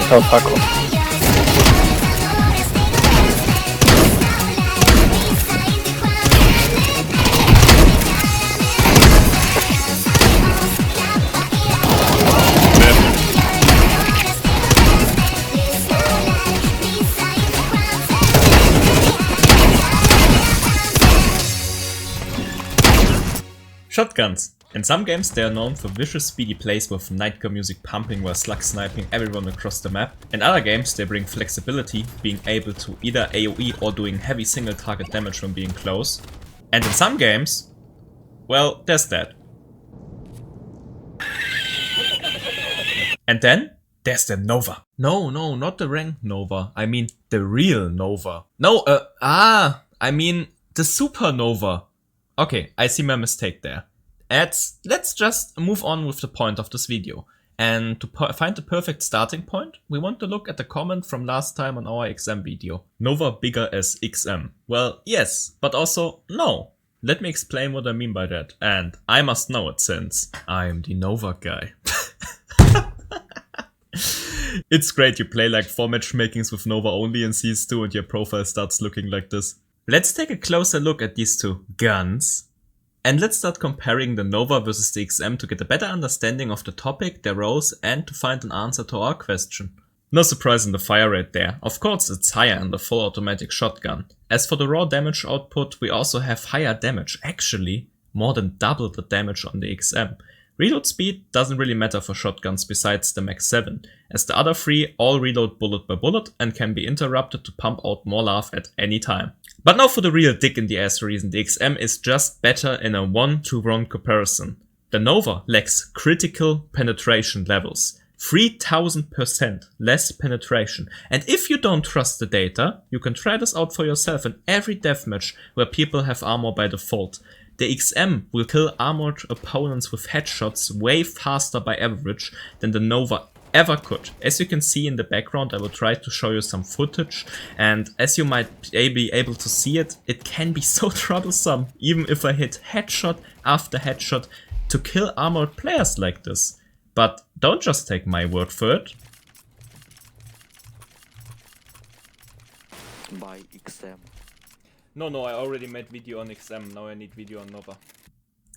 Oh, fuck off. Shotguns. In some games they are known for vicious speedy plays with nightcore music pumping while slug sniping everyone across the map. In other games they bring flexibility, being able to either AoE or doing heavy single target damage when being close. And in some games, well, there's that. And then there's the Nova. No, not the ranked Nova. I mean the real Nova. No, I mean the Supernova. Okay, I see my mistake there. Let's just move on with the point of this video. And to find the perfect starting point, we want to look at the comment from last time on our XM video. Nova bigger as XM. Well, yes, but also no. Let me explain what I mean by that. And I must know it since I'm the Nova guy. It's great you play like 4 matchmakings with Nova only in CS2 and your profile starts looking like this. Let's take a closer look at these two guns. And let's start comparing the Nova versus the XM to get a better understanding of the topic, their roles, and to find an answer to our question. No surprise in the fire rate there. Of course it's higher in the full automatic shotgun. As for the raw damage output, we also have higher damage, actually more than double the damage on the XM. Reload speed doesn't really matter for shotguns besides the Max 7, as the other 3 all reload bullet by bullet and can be interrupted to pump out more love at any time. But now for the real dick in the ass reason, the XM is just better in a 1-to-1 comparison. The Nova lacks critical penetration levels. 3000% less penetration. And if you don't trust the data, you can try this out for yourself in every deathmatch where people have armor by default. The XM will kill armored opponents with headshots way faster by average than the Nova ever could. As you can see in the background, I will try to show you some footage, and as you might be able to see it, it can be so troublesome, even if I hit headshot after headshot, to kill armored players like this. But don't just take my word for it. By XM. No, I already made video on XM, now I need video on Nova.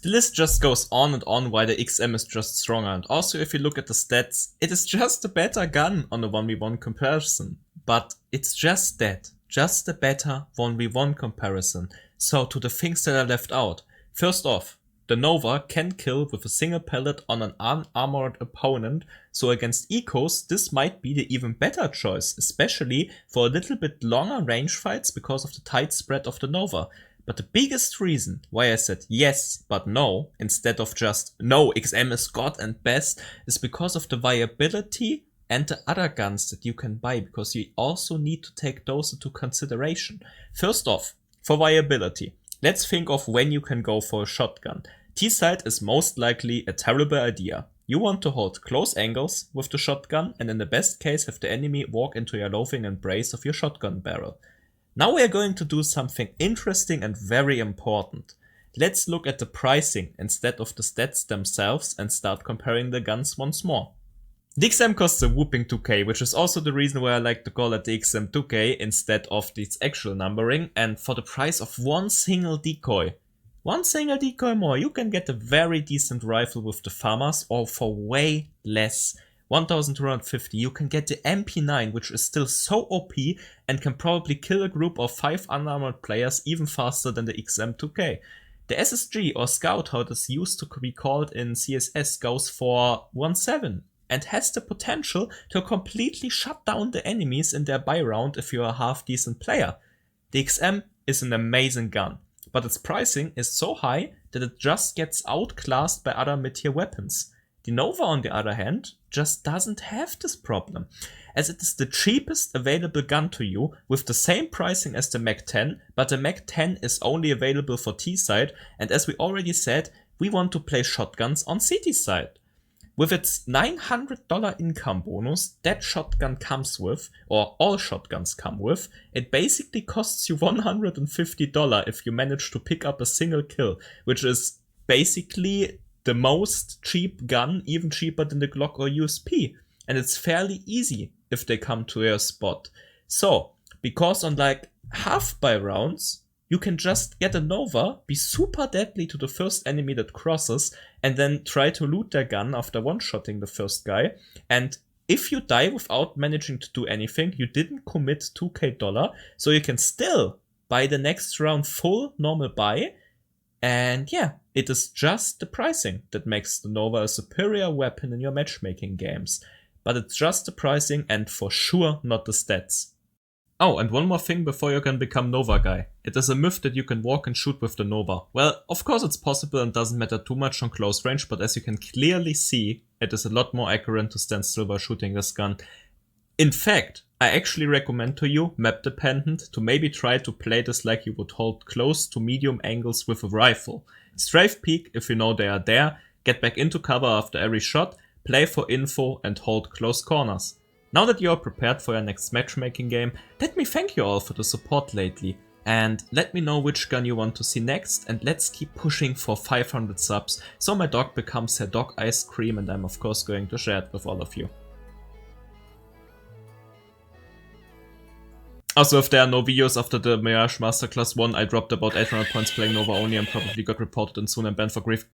The list just goes on and on why the XM is just stronger, and also if you look at the stats, it is just a better gun on a 1v1 comparison. But it's just that, just a better 1v1 comparison. So to the things that are left out. First off, the Nova can kill with a single pellet on an unarmored opponent, so against ecos this might be the even better choice, especially for a little bit longer range fights because of the tight spread of the Nova. But the biggest reason why I said yes but no instead of just no, XM is god and best, is because of the viability and the other guns that you can buy, because you also need to take those into consideration. First off, for viability, let's think of when you can go for a shotgun. T-side is most likely a terrible idea. You want to hold close angles with the shotgun and in the best case have the enemy walk into your loathing embrace of your shotgun barrel. Now we are going to do something interesting and very important. Let's look at the pricing instead of the stats themselves and start comparing the guns once more. The XM costs a whooping 2k, which is also the reason why I like to call it the XM 2k instead of its actual numbering, and for the price of one single decoy more, you can get a very decent rifle with the FAMAS, or for way less, 1250, you can get the MP9, which is still so OP and can probably kill a group of 5 unarmored players even faster than the XM 2k. The SSG, or Scout how it is used to be called in CSS, goes for 1.7 and has the potential to completely shut down the enemies in their buy round if you are a half decent player. The XM is an amazing gun, but its pricing is so high that it just gets outclassed by other mid-tier weapons. The Nova, on the other hand, just doesn't have this problem, as it is the cheapest available gun to you with the same pricing as the Mac 10, but the Mac 10 is only available for T-side, and as we already said, we want to play shotguns on CT side. With its $900 income bonus that shotgun comes with, or all shotguns come with, it basically costs you $150 if you manage to pick up a single kill, which is basically the most cheap gun, even cheaper than the Glock or USP. And it's fairly easy if they come to your spot. So, because on like half buy rounds, you can just get a Nova, be super deadly to the first enemy that crosses, and then try to loot their gun after one-shotting the first guy. And if you die without managing to do anything, you didn't commit $2k, so you can still buy the next round full normal buy. And yeah, it is just the pricing that makes the Nova a superior weapon in your matchmaking games. But it's just the pricing and for sure not the stats. Oh, and one more thing before you can become Nova guy. It is a myth that you can walk and shoot with the Nova. Well, of course it's possible and doesn't matter too much on close range, but as you can clearly see, it is a lot more accurate to stand still while shooting this gun. In fact, I actually recommend to you, map dependent, to maybe try to play this like you would hold close to medium angles with a rifle. Strafe peek if you know they are there, get back into cover after every shot, play for info and hold close corners. Now that you are prepared for your next matchmaking game, let me thank you all for the support lately. And let me know which gun you want to see next, and let's keep pushing for 500 subs so my dog becomes her dog ice cream, and I'm of course going to share it with all of you. Also, if there are no videos after the Mirage Masterclass 1, I dropped about 800 points playing Nova only and probably got reported and soon and banned for grief.